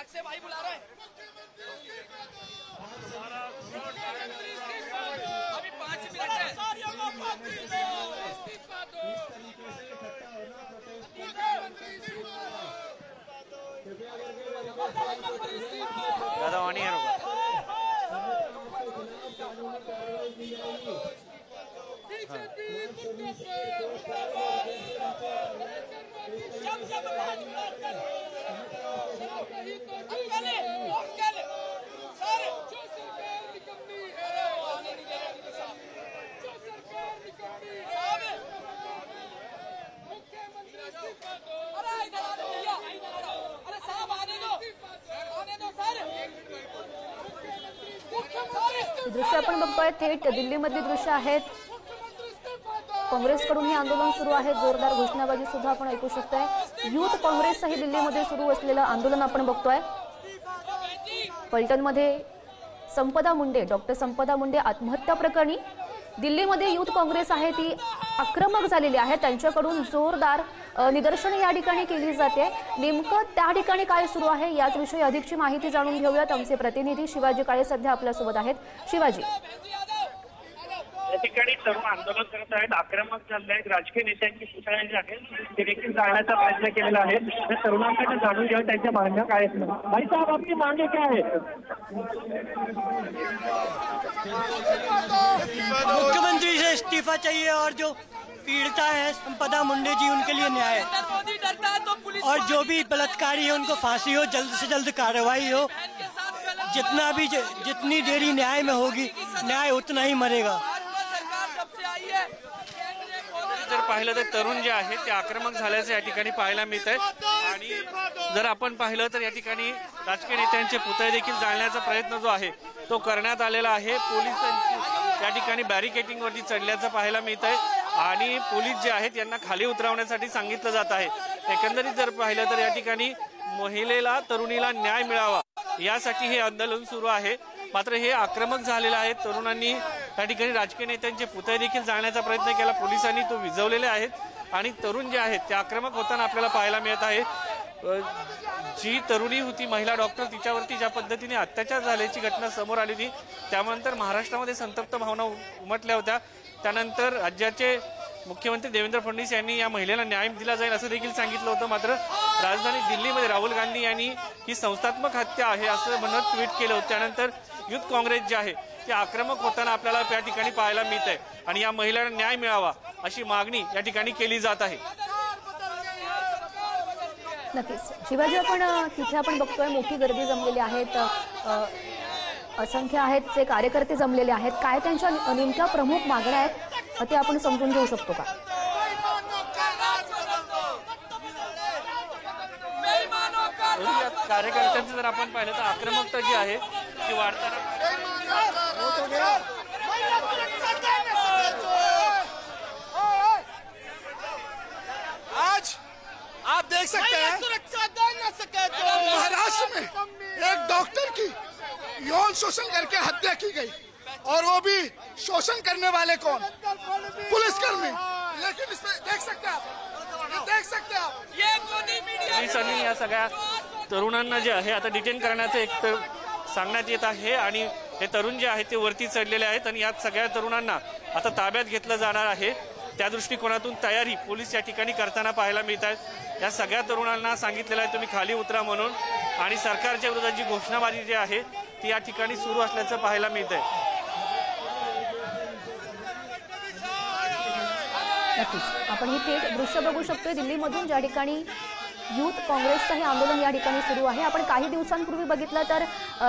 से भाई बुला रहे हैं। अभी 5 मिनट है। दादा ऑन एयर होगा। दृश्य आपण बघतोय थेट दिल्लीमधली दृश्य आहेत। काँग्रेसकडून हे आंदोलन सुरू आहे, जोरदार घोषणाबाजी सुद्धा आपण ऐकू शकतोय। युथ काँग्रेसही दिल्लीमध्ये सुरू असलेलं आंदोलन आपण बघतोय। फलटणमध्ये संपदा मुंडे, डॉक्टर संपदा मुंडे आत्महत्या प्रकरणी दिल्लीमध्ये युथ काँग्रेस आहे ती आक्रमक झालेली आहे। त्यांच्याकडून जोरदार निदर्शने या ठिकाणी केली जाते। नेमकं त्या ठिकाणी काय सुरू आहे याच विषयी अधिकची माहिती जाणून घेऊयात। आमचे प्रतिनिधी शिवाजी काळे सध्या आपल्या सोबत आहेत। शिवाजी, या ठिकाणी तरुण आंदोलन करत आहेत, आक्रमक झाले आहेत। राजकीय नेत्यांची पुतळे जे आहेत ते देखील जाळण्याचा प्रयत्न केलेला आहे। त्या तरुणांकडे जाणून घ्या त्यांच्या मागण्या काय आहेत। भाई साहब, आपकी मांगे क्या है? मुख्यमंत्री से इस्तीफा चाहिए और जो पीड़िता है संपदा मुंडे जी उनके लिए न्याय, और जो भी बलात्कारी है उनको फांसी हो, जल्द से जल्द कार्रवाई हो। जितनी देरी न्याय में होगी न्याय उतना ही मरेगा। जर पाहिलं तर तरुण जे आहे ते आक्रमक झाल्याचं या ठिकाणी पाहायला मिळत आहे। आणि जर आपण पाहिलं तर या ठिकाणी राजकीय नेत्यांचे पुतळे देखील जाळण्याचा प्रयत्न जो आहे तो करण्यात आलेला आहे। पोलिसांची या ठिकाणी बॅरिकेडिंग वरती चढल्याचं पाहायला मिळत आहे आणि पोलीस जे आहेत यांना खाली उतरवण्यासाठी सांगितलं जात आहे। एकंदरीत जर पाहिलं तर या ठिकाणी महिलेला, तरुणीला न्याय मिळावा यासाठी हे आंदोलन सुरू आहे। मात्र हे आक्रमक झालेलं आहे। तरुणांनी या ठिकाणी राजकीय नेत्यांचे पुतळे देखील जाळण्याचा प्रयत्न केला, पोलिसांनी तो विझवलेले आहेत आणि तरुण जे आहेत ते आक्रमक होताना आपल्याला पाहायला मिळत आहे। जी तरुणी होती, महिला डॉक्टर, तिच्यावरती ज्या पद्धतीने अत्याचार झाल्याची घटना समोर आली होती, त्यानंतर महाराष्ट्रामध्ये संतप्त भावना उमटल्या होत्या। त्यानंतर राज्याचे मुख्यमंत्री देवेंद्र फडणवीस यांनी या महिलेला न्याय दिला जाईल असं देखील सांगितलं होतं। मात्र राजधानी दिल्लीमध्ये राहुल गांधी यांनी ही संस्थात्मक हत्या आहे असं म्हणत ट्विट केलं होतं। त्यानंतर युथ काँग्रेस जे आहे ते आक्रमक होताना आपल्याला या ठिकाणी पाहायला मिळत आहे आणि या महिलेला न्याय मिळावा अशी मागणी या ठिकाणी केली जात आहे। नक्कीच शिवाजी, तिथे आपण बघतोय मोठी गर्दी जमलेली आहेत, असंख्य आहेत जे कार्यकर्ते जमलेले आहेत। काय त्यांच्या नेमक्या प्रमुख मागण्या आहेत ते आपण समजून घेऊ शकतो का? कार्यकर्त्यांचं जर आपण पाहिलं तर आक्रमकता जी आहे ती वाढताना आज आप देख सकते हैं महाराष्ट्र में एक डॉक्टर की यौन शोषण करके हत्या की गई, और वो भी शोषण करने वाले कौन? पुलिसकर्मी। लेकिन इसमें देख सकते हैं आप ये मोदी मीडिया पोलिसांनी या सगळ्या तरुणांना जे आहे आता डिटेन करण्याचं एक तर सांगण्यात येत आहे आणि हे तरुण जे आहेत ते वरती चढलेले आहेत आणि यात सगळ्या तरुणांना आता ताब्यात घेतलं जाणार आहे। त्या दृष्टिकोनातून तयारी पोलीस या ठिकाणी करताना पाहायला मिळत आहेत। या सगळ्या तरुणांना सांगितलेलं आहे तुम्ही खाली उतरा म्हणून, आणि सरकारच्या विरोधात जी घोषणाबाजी जी आहे ती या ठिकाणी सुरू असल्याचं पाहायला मिळत आहे। नक्कीच आपण ही थेट दृश्य बघू शकतोय दिल्लीमधून, ज्या ठिकाणी युथ काँग्रेसचं हे आंदोलन या ठिकाणी सुरू आहे। आपण काही दिवसांपूर्वी बघितलं तर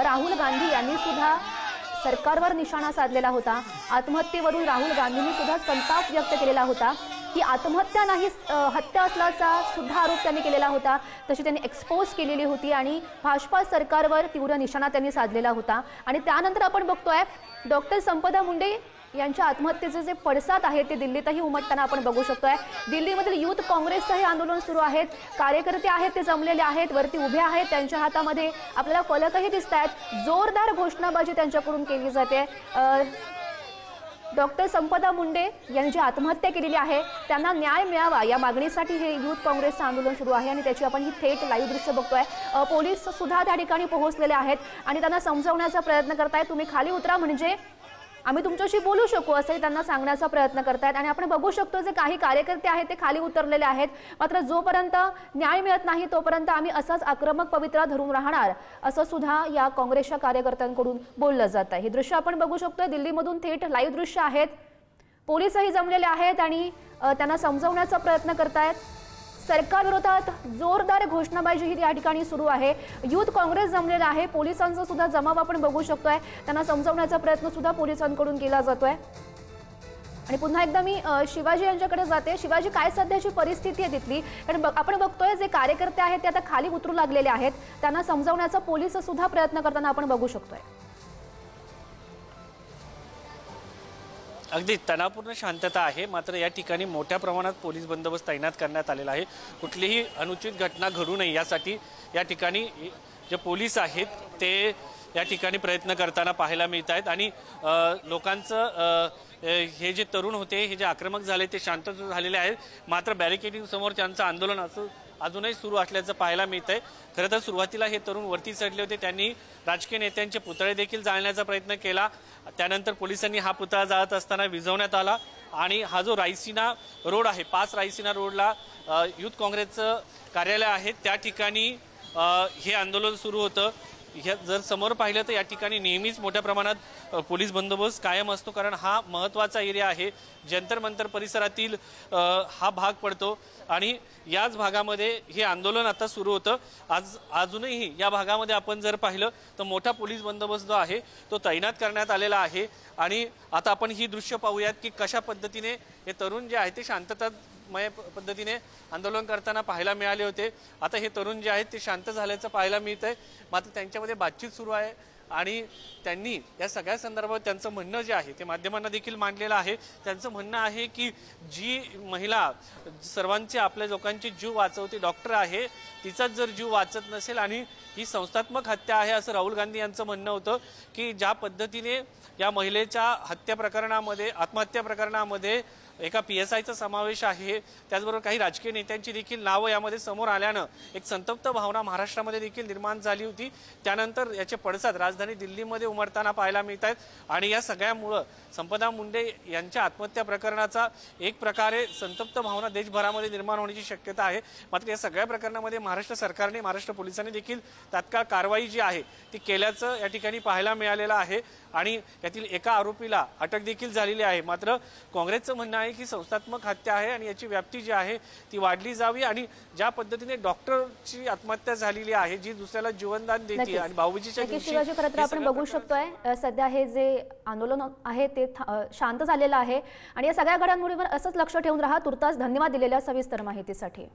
राहुल गांधी यांनी सुद्धा सरकारवर निशाणा साधलेला होता। आत्महत्येवरून राहुल गांधींनी सुद्धा संताप व्यक्त केलेला होता। ही आत्महत्या नाही हत्या असल्याचा सुद्धा आरोप त्यांनी केलेला होता, तशी त्यांनी एक्सपोज केलेली होती आणि भाजपा सरकारवर तीव्र निशाणा त्यांनी साधलेला होता। आणि त्यानंतर आपण बघतोय डॉक्टर संपदा मुंडे यांच्या आत्महत्येचे जे पडसाद आहेत ते दिल्लीतही उमटताना आपण बघू शकतोय। दिल्लीमधील युथ काँग्रेसचं हे आंदोलन सुरू आहे, कार्यकर्ते आहेत ते जमलेले आहेत, वरती उभे आहेत, त्यांच्या हातामध्ये आपल्याला फलकही दिसत आहेत, जोरदार घोषणाबाजी त्यांच्याकडून केली जाते। डॉक्टर संपदा मुंडे यांनी जी आत्महत्या केलेली आहे त्यांना न्याय मिळावा या मागणीसाठी हे युथ काँग्रेसचं आंदोलन सुरू आहे आणि त्याची आपण ही थेट लाईव्ह दृश्य बघतोय। पोलीस सुद्धा त्या ठिकाणी पोहोचलेले आहेत आणि त्यांना समजावण्याचा प्रयत्न करतायत, तुम्ही खाली उतरा म्हणजे आम्ही तुमच्याशी बोलू शकू असं त्यांना सांगण्याचा प्रयत्न करतायत। आणि आपण बघू शकतो जे काही कार्यकर्ते आहेत ते खाली उतरलेले आहेत, मात्र जोपर्यंत न्याय मिळत नाही तोपर्यंत आम्ही असाच आक्रमक पवित्रा धरून राहणार असं सुद्धा या काँग्रेसच्या कार्यकर्त्यांकडून बोललं जात आहे। हे दृश्य आपण बघू शकतोय, दिल्लीमधून थेट लाईव्ह दृश्य आहेत। पोलीसही जमलेले आहेत आणि त्यांना समजावण्याचा प्रयत्न करतायत। सरकारविरोधात जोरदार घोषणाबाजी ही या ठिकाणी सुरू आहे। युथ काँग्रेस जमलेला आहे, पोलिसांचा सुद्धा जमाव आपण बघू शकतोय, त्यांना समजावण्याचा प्रयत्न सुद्धा पोलिसांकडून केला जातोय। आणि पुन्हा एकदा मी शिवाजी यांच्याकडे जाते। शिवाजी, काय सध्याची परिस्थिती आहे तिथली? कारण आपण बघतोय जे कार्यकर्ते आहेत ते आता खाली उतरू लागलेले आहेत, त्यांना समजावण्याचा पोलीस सुद्धा प्रयत्न करताना आपण बघू शकतोय। अगदी तणावपूर्ण शांतता आहे, मात्र या ठिकाणी मोठ्या प्रमाणात पोलीस बंदोबस्त तैनात करण्यात आलेला आहे। कुठलीही अनुचित घटना घडू नये यासाठी या ठिकाणी जे पोलीस आहेत ते या ठिकाणी प्रयत्न करताना पाहायला मिळत आहेत। आणि लोकांचं हे जे तरुण होते, हे जे आक्रमक झाले ते शांत झालेले आहेत, मात्र बॅरिकेडिंग समोर त्यांचं आंदोलन अजूनही सुरू असल्याचं पाहायला मिळतंय। खरं तर सुरुवातीला हे तरुण वरती चढले होते, त्यांनी राजकीय नेत्यांचे पुतळे देखील जाळण्याचा प्रयत्न केला। त्यानंतर पोलिसांनी हा पुतळा जाळत असताना विझवण्यात आला आणि हा जो रायसीना रोड आहे, 5 रायसीना रोडला युथ काँग्रेसचं कार्यालय आहे, त्या ठिकाणी हे आंदोलन सुरू होतं। जर समोर पाहिलं तर या ठिकाणी नेहमीच मोठ्या प्रमाणात पोलीस बंदोबस्त कायम असतो, कारण हा महत्त्वाचा एरिया आहे। जंतर मंतर परिसरातील हा भाग पडतो आणि याच भागामध्ये हे आंदोलन आता सुरू होतं। अजूनही या भागामध्ये आपण जर पाहिलं तर मोठा पोलीस बंदोबस्त जो आहे तो तैनात करण्यात आलेला आहे। आणि आता आपण ही दृश्य पाहूयात की कशा पद्धतीने हे तरुण जे आहे ते शांततामय पद्धतीने आंदोलन करताना पाहायला मिळाले होते। आता हे तरुण जे आहेत ते शांत झाल्याचं पाहायला मिळतंय, मात्र त्यांच्यामध्ये बातचीत सुरू आहे आणि त्यांनी या सगळ्या संदर्भात त्यांचं म्हणणं जे आहे ते माध्यमांना देखील मांडलेलं आहे। त्यांचं म्हणणं आहे की जी महिला सर्वांचे आपल्या लोकांचे जीव वाचवते, डॉक्टर आहे, तिचाच जर जीव वाचत नसेल आणि ही संस्थात्मक हत्या आहे असं राहुल गांधी यांचं म्हणणं होतं की ज्या पद्धतीने या महिलेच्या हत्या प्रकरणामध्ये, आत्महत्या प्रकरणामध्ये एका PSIचा समावेश आहे, त्याचबरोबर काही राजकीय नेत्यांची देखील नावं यामध्ये समोर आल्यानं एक संतप्त भावना महाराष्ट्रामध्ये देखील निर्माण झाली होती। त्यानंतर याचे पडसाद राजधानी दिल्लीमध्ये उमटताना पाहायला मिळत आहेत आणि या सगळ्यामुळं संपदा मुंडे यांच्या आत्महत्या प्रकरणाचा एक प्रकारे संतप्त भावना देशभरामध्ये निर्माण होण्याची शक्यता आहे। मात्र या सगळ्या प्रकरणामध्ये महाराष्ट्र सरकारने, महाराष्ट्र पोलिसांनी देखील तात्काळ कारवाई जी आहे ती केल्याचं या ठिकाणी पाहायला मिळालेलं आहे आणि यातील एका आरोपीला अटक देखील झालेली आहे। मात्र काँग्रेसचं म्हणणं आहे की संस्थात्मक हत्या आहे आणि याची व्याप्ती जी आहे ती वाढली जावी आणि ज्या पद्धतीने डॉक्टरची आत्महत्या झालेली आहे, जी दुसऱ्याला जीवनदान देते आणि भाऊबीजेच्या दिवशी शिवाजी खरं तर आपण बघू शकतोय सध्या हे जे आंदोलन आहे ते शांत झालेलं आहे आणि या सगळ्या घडामोडींवर असंच लक्ष ठेवून राहा। तुर्तास धन्यवाद दिलेल्या सविस्तर माहितीसाठी।